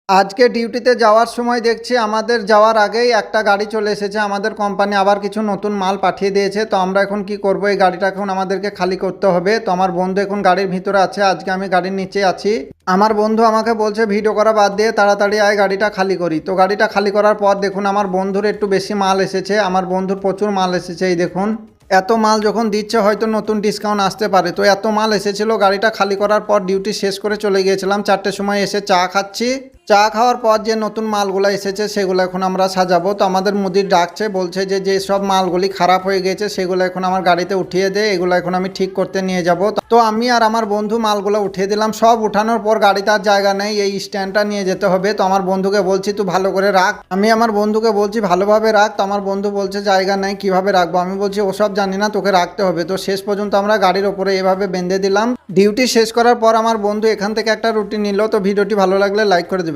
আজকে ডিউটিতে যাওয়ার সময় দেখছি আমাদের যাওয়ার আগেই একটা গাড়ি চলে এসেছে। আমাদের কোম্পানি আবার কিছু নতুন মাল পাঠিয়ে দিয়েছে। তো আমরা এখন কি করব, এই গাড়িটা এখন আমাদেরকে খালি করতে হবে। তো আমার বন্ধু এখন গাড়ির ভিতরে আছে, আজকে আমি গাড়ির নিচে আছি। আমার বন্ধু আমাকে বলছে ভিডিও করা বাদ দিয়ে তাড়াতাড়ি আয় গাড়িটা খালি করি। তো গাড়িটা খালি করার পর দেখুন আমার বন্ধুর একটু বেশি মাল এসেছে, আমার বন্ধুর প্রচুর মাল এসেছে। এই দেখুন এত মাল যখন দিচ্ছে হয়তো নতুন ডিসকাউন্ট আসতে পারে। তো এত মাল এসেছিল, গাড়িটা খালি করার পর ডিউটি শেষ করে চলে গিয়েছিলাম। 4টের সময় এসে চা খাচ্ছি। চা খাওয়ার পর যে নতুন মালগুলো এসেছে সেগুলো এখন আমরা সাজাবো। তো আমাদের মুদির ডাকছে, বলছে যে যে সব মালগুলি খারাপ হয়ে গেছে সেগুলো এখন আমার গাড়িতে উঠিয়ে দে, এগুলো এখন আমি ঠিক করতে নিয়ে যাব। তো আমি আর আমার বন্ধু মালগুলো উঠিয়ে দিলাম। সব উঠানোর পর গাড়িতে আর জায়গা নেই, এই স্ট্যান্ডটা নিয়ে যেতে হবে। তো আমার বন্ধুকে বলছি তুই ভালো করে রাখ, আমি আমার বন্ধুকে বলছি ভালোভাবে রাখ। তো আমার বন্ধু বলছে জায়গা নেই, কিভাবে রাখবো। আমি বলছি ওসব জানি না, তোকে রাখতে হবে। তো শেষ পর্যন্ত আমরা গাড়ির ওপরে এভাবে বেঁধে দিলাম। ডিউটি শেষ করার পর আমার বন্ধু এখান থেকে একটা রুটি নিল। তো ভিডিওটি ভালো লাগলে লাইক করে দেবেন।